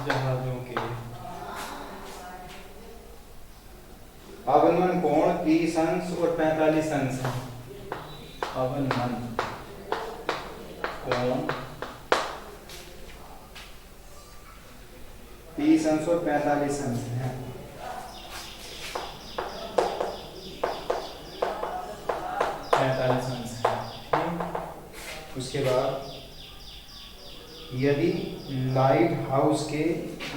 जहाजों के अवनमन कोण 30 अंश और 45 अंश है। अवनमन कोण 30 अंश और 45 अंश है। 45 अंश है। ठीक। उसके बाद यदि लाइट हाउस के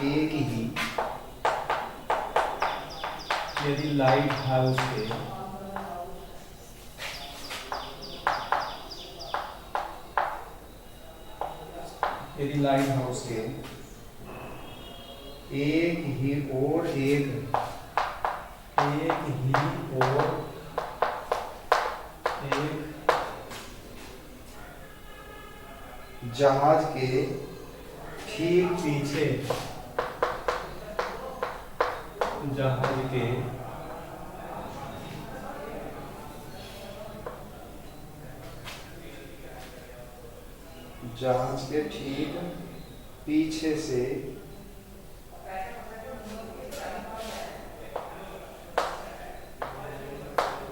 एक ही यदि लाइट हाउस के यदि लाइट हाउस के एक ही और एक जहाज के ठीक पीछे जहाज के ठीक पीछे से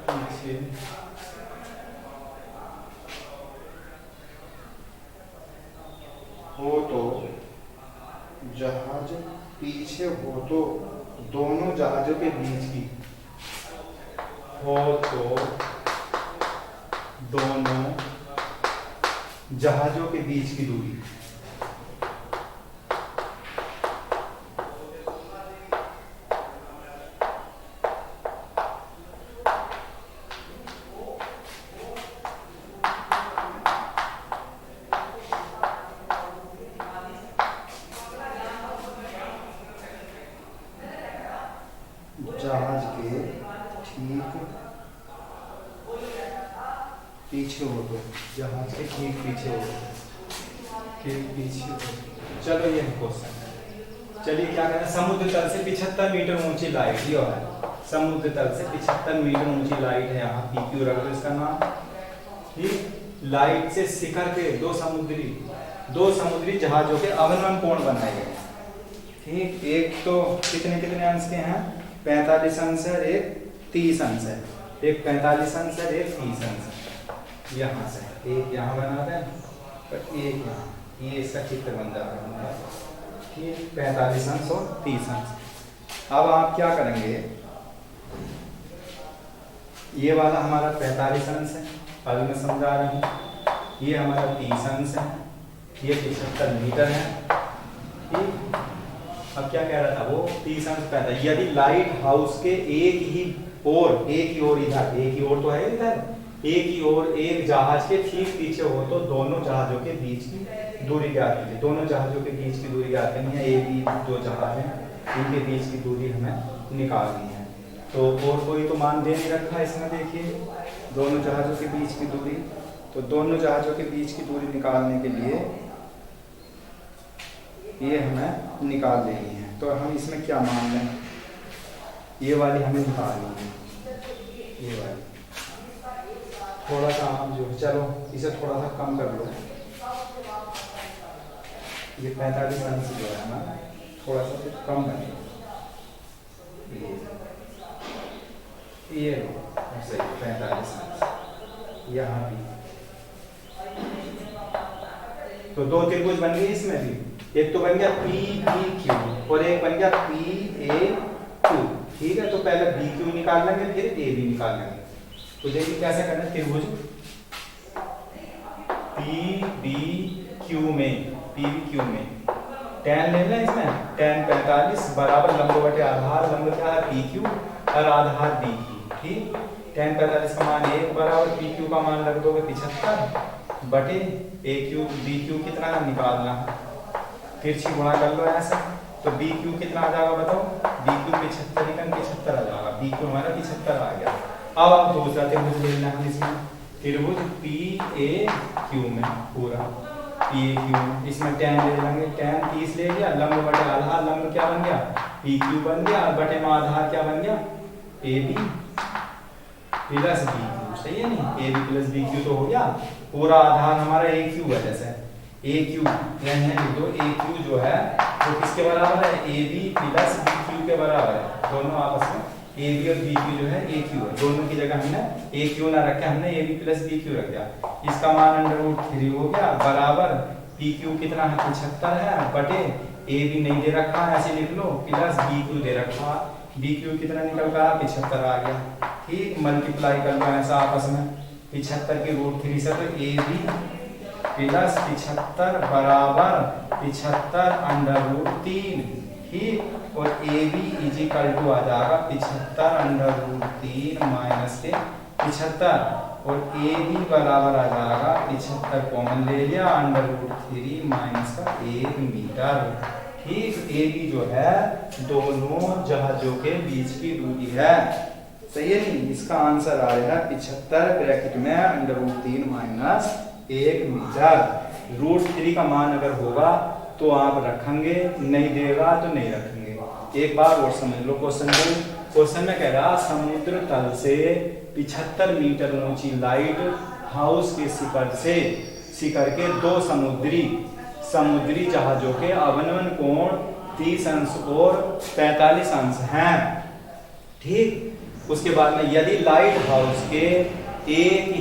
पीछे हो तो जहाज पीछे हो तो दोनों जहाजों के बीच की हो तो दोनों जहाजों के बीच की दूरी जहाज के ठीक पीछे हो तो जहाज के ठीक पीछे हो ठीक पीछे हो। चलो ये क्वेश्चन है। चलिए क्या कहना है, समुद्र तल से 75 मीटर ऊंची लाइट ये है। समुद्र तल से 75 मीटर ऊंची लाइट है, यहाँ पी क्यू रख दो इसका नाम। ठीक, लाइट से शिखर के दो समुद्री जहाजों के अवनमन कोण बनाए गए। ठीक, एक तो कितने कितने अंश के हैं, 45 अंश है, एक 30 अंश है, एक 45 अंश है, एक 30 अंश है। यहाँ से एक यहाँ बना दें और एक यहाँ, ये इसका चित्र बन जाता है। ठीक, 45 अंश और 30 अंश। अब आप क्या करेंगे, ये वाला हमारा 45 अंश है, अभी मैं समझा रहा हूँ। ये हमारा 30 अंश है, ये 75 मीटर है। ठीक, अब क्या कह रहा था वो, 30 अंश कहता है यदि लाइट हाउस के एक ही ओर इधर, एक ही ओर तो है इधर, एक ही ओर एक जहाज के ठीक पीछे हो तो दोनों जहाजों के बीच की दूरी ज्ञात कीजिए। दोनों जहाजों के बीच की दूरी ज्ञात करनी है, ए बी दो जहाज हैं, इनके बीच की दूरी हमें निकालनी है। तो और कोई तो मान दे नहीं रखा है इसमें, देखिए दोनों जहाजों के बीच की दूरी। तो दोनों जहाजों के बीच की दूरी निकालने के लिए ये हमें निकाल लेनी है। तो हम इसमें क्या मान लें, ये वाली हमें निकालनी है, ये वाली। थोड़ा सा हम जो, चलो इसे थोड़ा सा कम कर लो, ये 45 अंश जो है ना, थोड़ा सा फिर कम बने, ये सही 45 अंश यहाँ भी। तो दो त्रिभुज बन गए इसमें भी, एक तो बन गया पी बी क्यू और एक बन गया पी ए क्यू। ठीक है, तो पहले बी क्यू निकाल लेंगे, फिर ए बी निकाल लेंगे। तो देखिए कैसे करना है, त्रिभुज पी बी क्यू में tan ले लें इसमें, tan 45 बराबर लंब बटे आधार, लंब क्या है पी क्यू और आधार बी क्यू। ठीक, tan 45 का मान 1 बराबर पी क्यू का मान रख दोगे 75 बटे ए क्यू, बी क्यू कितना निकालना, तिरछी गुणा कर लो ऐसा। तो बी क्यू कितना आ जाएगा बताओ, बी क्यू 75 आ जाएगा, बी क्यू हमारा 75 आ गया। अब आप दूसरा त्रिभुज ले लेना है इसमें, त्रिभुज पी ए क्यू में, पूरा पी ए क्यू में, इसमें tan ले लेंगे, tan 30 ले लिया, लंब बटे आधार, लंब क्या बन गया पी क्यू बन गया, और बटे में आधार क्या बन गया a b plus b q. सही है नहीं, a b plus b q तो हो गया, पूरा आधार हमारा ए क्यू है, जैसे ए क्यू, यानी लिख दो ए क्यू जो है वो किसके बराबर है, a b plus b q के बराबर है। दोनों आपस में ए बी और बी क्यू जो है ए क्यू है, दोनों की जगह हमने ए क्यू ना रखे, हमने a b plus b q रख दिया। इसका मान √3 हो गया बराबर पी क्यू कितना है 75 है बटे ए बी नहीं दे रखा है ऐसे लिख लो प्लस बी क्यू दे रखा, बी क्यू कितना निकल कर 75 आ गया। ठीक, मल्टीप्लाई कर लो ऐसा आपस में 75 की √3 से, तो ए बी प्लस 75 बराबर 75√3। ठीक, और a b is equal to आ जाएगा 75√3 माइनस के 75, और ए बी बराबर आ जाएगा 75 कॉमन ले लिया √3 माइनस का 1 मीटर। ठीक, ए बी जो है दोनों जहाजों के बीच की दूरी है, सही है नहीं। इसका आंसर आ रहा है 75 ब्रैकेट में √3 माइनस 1 मीटर। √3 का मान अगर होगा तो आप रखेंगे, नहीं देगा तो नहीं रखेंगे। एक बार और समझ लो क्वेश्चन में कह रहा समुद्र तल से 75 मीटर ऊंची लाइट हाउस के शिखर के दो समुद्री जहाजों के अवनमन कोण 30 अंश और 45 अंश हैं। ठीक, उसके बाद में यदि लाइट हाउस के एक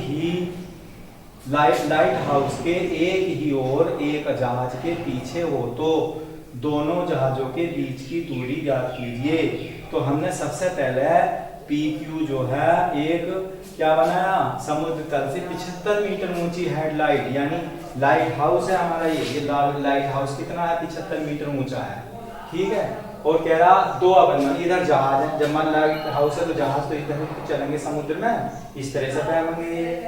ही और एक जहाज के पीछे हो तो दोनों जहाजों के बीच की दूरी ज्ञात कीजिए। तो हमने सबसे पहले पी क्यू जो है एक क्या बनाया, समुद्र तल से 75 मीटर ऊंची हेडलाइट, यानी लाइट हाउस है हमारा ये लाइट हाउस कितना है 75 मीटर ऊंचा है। ठीक है, और कह रहा दो अवनमन, इधर जहाज है, जब मान लाइट हाउस है तो जहाज तो इधर चलेंगे समुद्र में, इस तरह से पैमांगे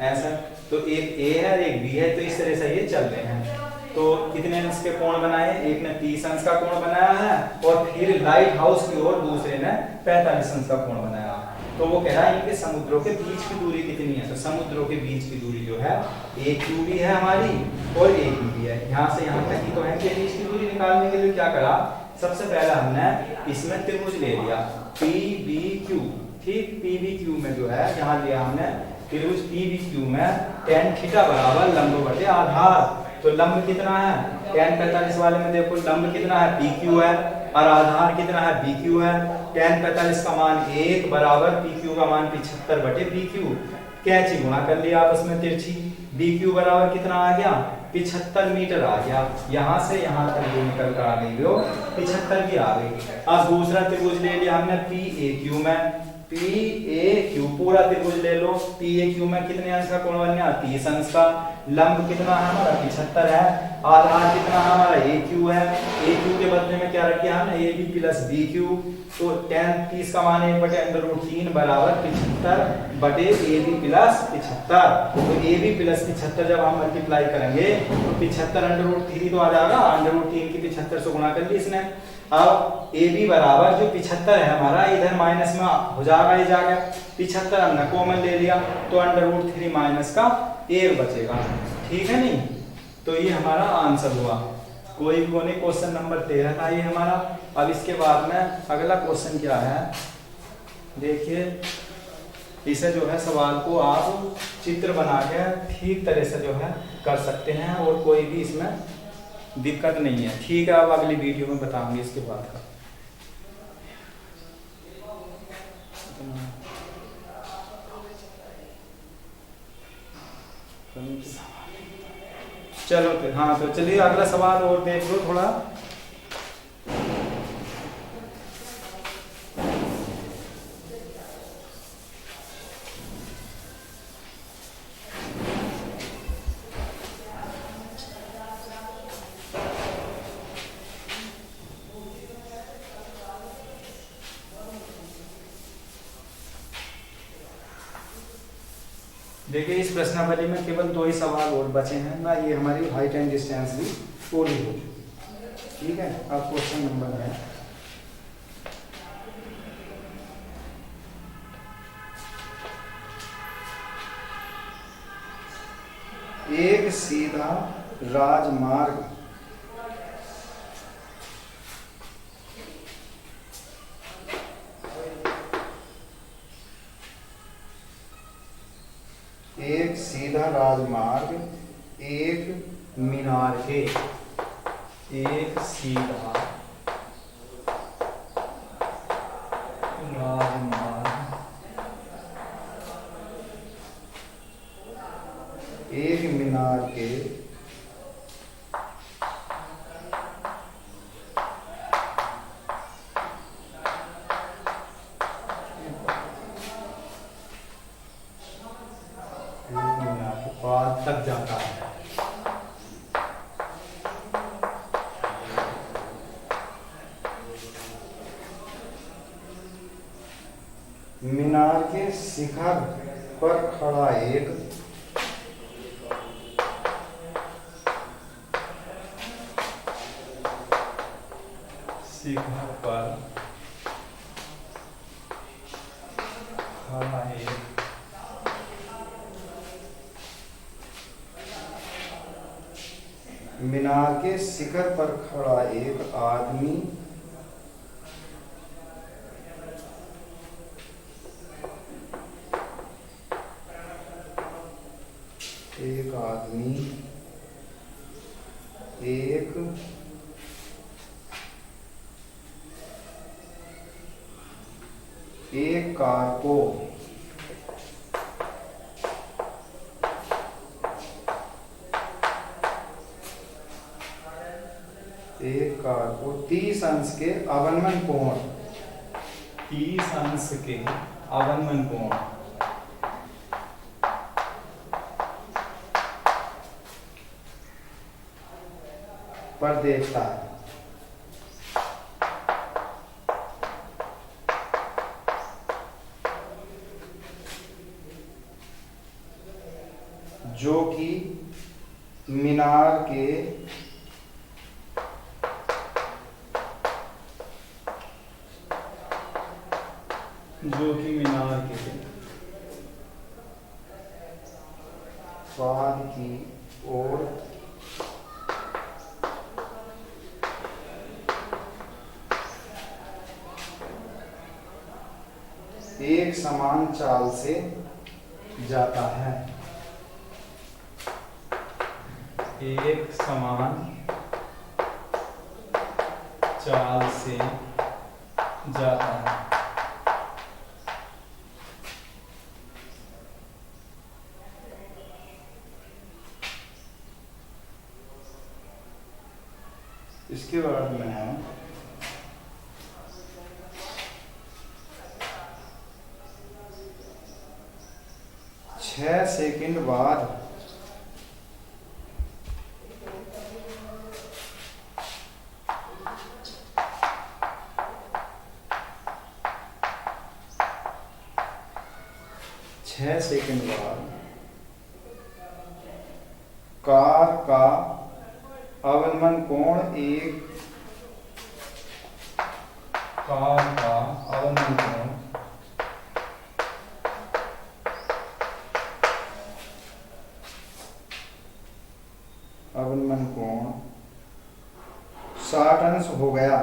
ऐसा, तो एक ए है एक बी है, तो इस तरह से ये चल रहे हैं। तो कितने अंश के कोण बनाए, एक ने 30 अंश का कोण बनाया है और फिर लाइट हाउस की ओर दूसरे ने 45 अंश का कोण बनाया। तो वो कह रहा है इनके समुद्रों के बीच की दूरी कितनी है, तो समुद्रों के बीच की दूरी जो है ए क्यू भी है हमारी और ए बी भी है, यहाँ से यहाँ तक ही तो है कि बीच की दूरी निकालने के लिए क्या करा, सबसे पहले हमने इसमें त्रिभुज ले लिया पी बी क्यू। ठीक, पी बी क्यू में जो है यहाँ लिया हमने त्रिभुज पी बी क्यू में tan थीटा बराबर लंब बटे आधार। तो लंब कितना है, tan 45 वाले में देखो लंब कितना है पी क्यू है और आधार कितना है बी क्यू है। tan 45 का मान 1 बराबर पी क्यू का मान 75 बटे बी क्यू, कैंची गुणा कर लिया आपस में तिरछी, बी क्यू बराबर कितना आ गया 75 मीटर आ गया, यहाँ से यहाँ तक ये निकल कर आ गई वो 75 की आ गई। अब दूसरा त्रिभुज ले लिया हमने पी ए क्यू में, पी ए क्यू पूरा त्रिभुज ले लो, पी ए क्यू में कितने अंश का कोण बन गया 30 अंश का, लंब कितना है हमारा 75 है, आधार कितना है हमारा ए क्यू है, ए क्यू के बदले में क्या रख दिया हमने a b plus b q, तो tan 30 का मान 1 बटे √3 बराबर 75 बटे ए बी प्लस 75। तो ए बी प्लस 75 जब हम मल्टीप्लाई करेंगे तो 75 √3 तो आ जाएगा, √3 की 75 से गुणा कर ली इसने। अब ए बी बराबर जो 75 है हमारा इधर माइनस में हो जाएगा, ये जाएगा 75 हमने कॉमन ले लिया तो √3 माइनस का 1 बचेगा। ठीक है नहीं, तो ये हमारा आंसर हुआ। कोई नहीं, क्वेश्चन नंबर 13 था ये हमारा। अब इसके बाद में अगला क्वेश्चन क्या है देखिए, इसे जो है सवाल को आप चित्र बना के ठीक तरह से जो है कर सकते हैं और कोई भी इसमें दिक्कत नहीं है। ठीक है, अब अगली वीडियो में बताऊंगी इसके बाद का। चलो फिर, हाँ तो चलिए अगला सवाल और देख लो थोड़ा। देखिए इस प्रश्नावली में केवल 2 ही सवाल और बचे हैं ना, ये हमारी हाइट एंड डिस्टेंस भी पूरी हो चुकी। ठीक है, अब क्वेश्चन नंबर है एक सीधा राजमार्ग एक मीनार के एक सीधा राजमार्ग, एक मीनार के पार तक जाता है। मीनार के शिखर पर खड़ा एक शिखर पर खड़ा एक मीनार के शिखर पर खड़ा एक आदमी एक कार को एक कार को 30 अंश के अवनमन कोण 30 अंश के अवनमन कोण पर देखता है। जो कि मीनार के बाद की ओर एक समान चाल से जाता है। एक समान चाल से जाता है। इसके बाद में है 6 सेकंड बाद 6 सेकंड बाद कार का अवनमन कोण कार का अवनमन कोण अवनमन कोण 60 अंश हो गया।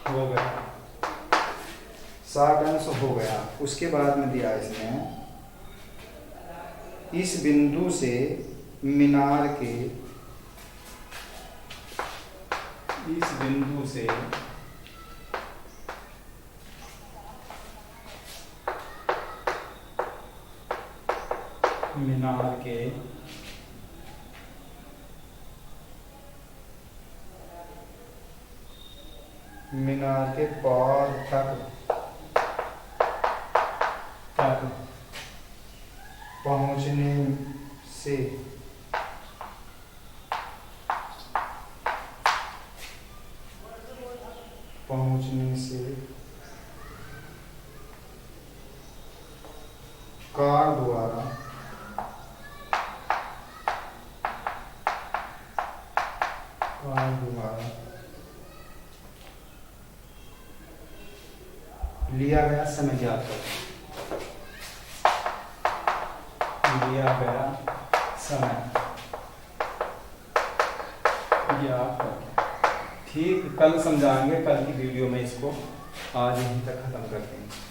हो गया 60 अंश हो गया। उसके बाद में दिया इसने इस बिंदु से मीनार के इस बिंदु से मीनार के पार तक पहुंचने से कार द्वारा लिया गया समय ज्ञात करें। लिया गया समय ज्ञात करें। ठीक, कल समझाएंगे, कल की वीडियो में इसको आज यहीं तक खत्म करते हैं।